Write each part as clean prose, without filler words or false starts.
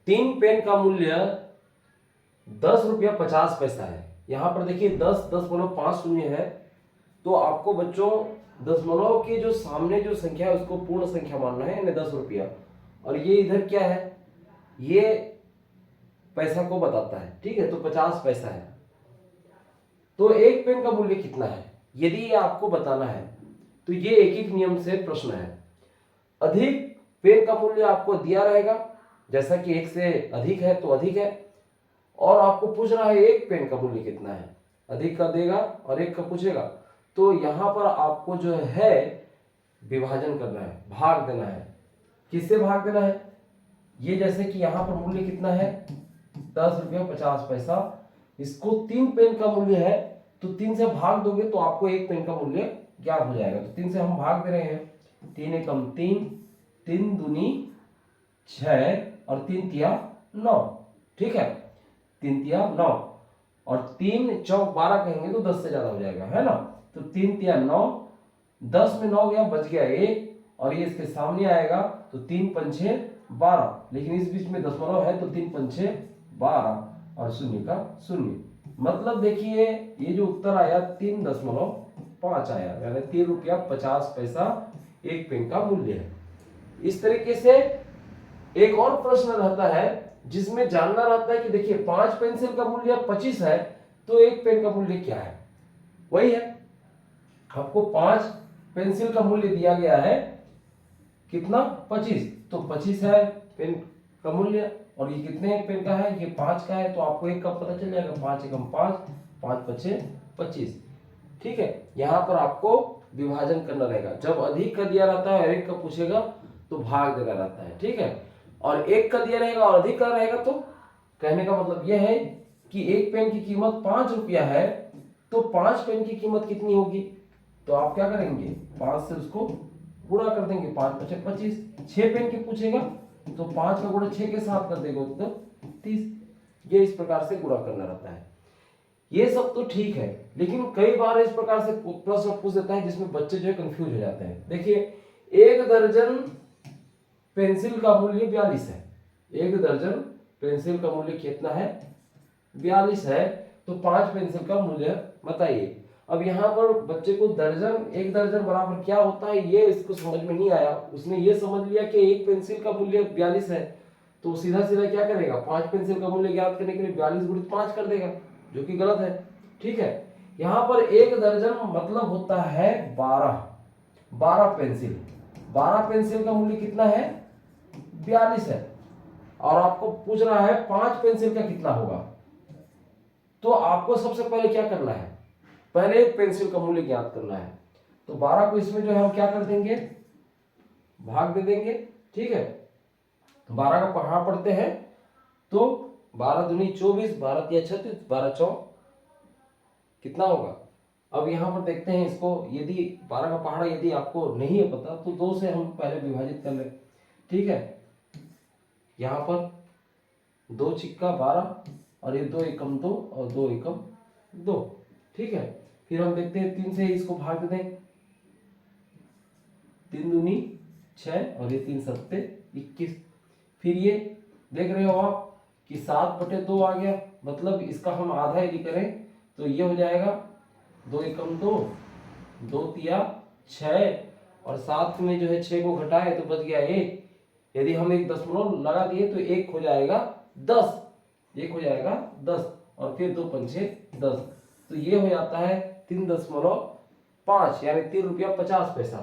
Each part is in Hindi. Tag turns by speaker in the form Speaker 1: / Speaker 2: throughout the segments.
Speaker 1: तीन पेन का मूल्य 10 रुपया 50 पैसा है। यहां पर देखिए 10.5 है, तो आपको बच्चों दशमलव के जो सामने जो संख्या है उसको पूर्ण संख्या मानना है, यानी 10 रुपया। और ये इधर क्या है, ये पैसा को बताता है, ठीक है, तो 50 पैसा है। तो एक पेन का मूल्य कितना है, यदि ये आपको बताना है तो ये एक एक नियम से प्रश्न है। अधिक पेन का मूल्य आपको दिया रहेगा, जैसा कि एक से अधिक है तो अधिक है, और आपको पूछ रहा है एक पेन का मूल्य कितना है, अधिक का देगा और एक का पूछेगा, तो यहां पर आपको जो है विभाजन करना है, भाग देना है। किससे भाग देना है, ये जैसे कि यहां पर मूल्य कितना है 10 रुपया 50 पैसा, इसको 3 पेन का मूल्य है, तो 3 से भाग दोगे तो आपको एक पेन का मूल्य ज्ञात हो जाएगा। तो 3 से हम भाग दे रहे हैं, 3 एकम 3, 3 दूनी 6 और 3 तिया 9, ठीक है, 3 तिया 9 और 3 चौक 12 कहेंगे तो 10 से ज्यादा हो जाएगा, है ना। तो 3 तिया 9, 10 में 9 गया, बच गया 1, और ये इसके सामने आएगा तो 3 पंछे 12, लेकिन इस बीच में दशमलव है तो 3 पंछे 12 और शून्य का शून्य। मतलब देखिए ये जो उत्तर आया 3.5 आया, यानी 3 रुपया 50 पैसा एक पेन का मूल्य है। इस तरीके से एक और प्रश्न रहता है जिसमें जानना रहता है कि देखिए 5 पेंसिल का मूल्य 25 है, तो एक पेन का मूल्य क्या है। वही है, आपको 5 पेंसिल का मूल्य दिया गया है, कितना 25, तो 25 है पेन का मूल्य, और ये कितने पेन का है, ये 5 का है, तो आपको एक का पता चल जाएगा, 5 एकम 5, 5 पचे 25, ठीक है। यहां पर आपको विभाजन करना रहेगा, जब अधिक का दिया रहता है और एक का पूछेगा तो भाग देना रहता है, ठीक है। और एक का दिया रहेगा और अधिक का रहेगा तो कहने का मतलब यह है कि एक पेन की कीमत 5 रुपया है, तो 5 पेन की कीमत कितनी होगी, तो आप क्या करेंगे 5 से उसको गुणा कर देंगे, 5 पचे 25। 6 पेन की पूछेगा तो 5 का गुणा 6 के साथ कर देगा तो 30। ये इस प्रकार से गुणा करना रहता है। ये सब तो ठीक है, लेकिन कई बार इस प्रकार से प्रश्न पूछ देता है जिसमें बच्चे जो है कंफ्यूज हो जाते हैं। देखिए 1 दर्जन पेंसिल का मूल्य 42 है, 1 दर्जन पेंसिल का मूल्य कितना है 42 है, तो 5 पेंसिल का मूल्य बताइए। अब यहाँ पर बच्चे को दर्जन, 1 दर्जन बराबर क्या होता है ये इसको समझ में नहीं आया, उसने ये समझ लिया कि एक पेंसिल का मूल्य 42 है, तो सीधा सीधा क्या करेगा 5 पेंसिल का मूल्य ज्ञात करने के लिए 42 गुणित 5 कर देगा, जो कि गलत है, ठीक है। यहाँ पर 1 दर्जन मतलब होता है 12 पेंसिल, 12 पेंसिल का मूल्य कितना है 42 है, और आपको पूछ रहा है 5 पेंसिल का कितना होगा। तो आपको सबसे पहले क्या करना है, पहले एक पेंसिल का मूल्य ज्ञात करना है। तो 12 को इसमें जो है हम क्या कर देंगे, भाग दे देंगे, ठीक है। 12 का कहां पढ़ते हैं, तो 12 दूनी 24, 12 तिया 36, 12 चौक कितना होगा। अब यहां पर देखते हैं इसको, यदि 12 का पहाड़ा यदि आपको नहीं है पता तो 2 से हम पहले विभाजित कर लें, ठीक है। यहां पर 2 छिक्का 12 और ये 2 एकम 2 और 2 एकम 2, ठीक है। फिर हम देखते हैं 3 से इसको भाग दें, 3 दूनी 6 और ये 3 सत्ते 21। फिर ये देख रहे हो आप कि 7/2 आ गया, मतलब इसका हम आधा यदि करें तो ये हो जाएगा 2 एकम 2, 2 तिया 6 और 7 में जो है 6 को घटाए तो बच गया 1। यदि हम एक दशमलव लगा दिए तो 1 हो जाएगा 10, 1 हो जाएगा 10 और फिर 2 पंचे 10, तो ये हो जाता है 3.5 यानी 3 रुपया 50 पैसा।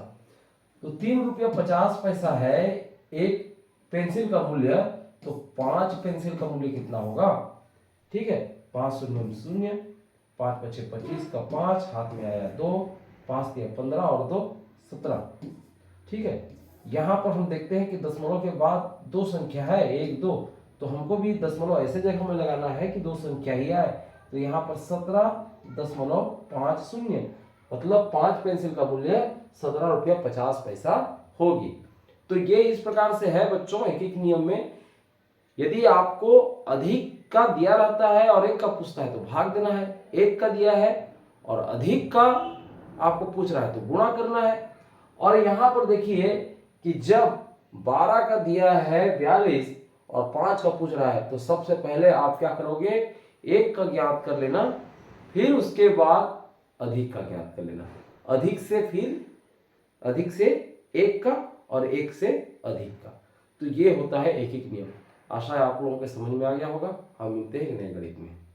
Speaker 1: तो 3 रुपया 50 पैसा है एक पेंसिल का मूल्य, तो 5 पेंसिल का मूल्य कितना होगा, ठीक है। 5 शून्य शून्य, 5 पचे 25 का 5 हाथ में आया 2, 5 तिया 15 और 2 17, ठीक है। यहां पर हम देखते हैं कि दशमलव के बाद 2 संख्या है 1 2, तो हमको भी दशमलव ऐसे जगह में लगाना है कि 2 संख्या ही आए, तो यहाँ पर 17.50 मतलब 5 पेंसिल का मूल्य 17 रुपया 50 पैसा होगी। तो ये इस प्रकार से है बच्चों एक एक नियम में। यदि आपको अधिक का दिया रहता है और एक का पूछता है तो भाग देना है, एक का दिया है और अधिक का आपको पूछ रहा है तो गुणा करना है। और यहां पर देखिए कि जब 12 का दिया है 42 और 5 का पूछ रहा है, तो सबसे पहले आप क्या करोगे, 1 का ज्ञात कर लेना, फिर उसके बाद अधिक का ज्ञात कर लेना, अधिक से 1 का और 1 से अधिक का। तो ये होता है एक एक नियम। आशा है आप लोगों के समझ में आ गया होगा। हम मिलते हैं नए गणित में।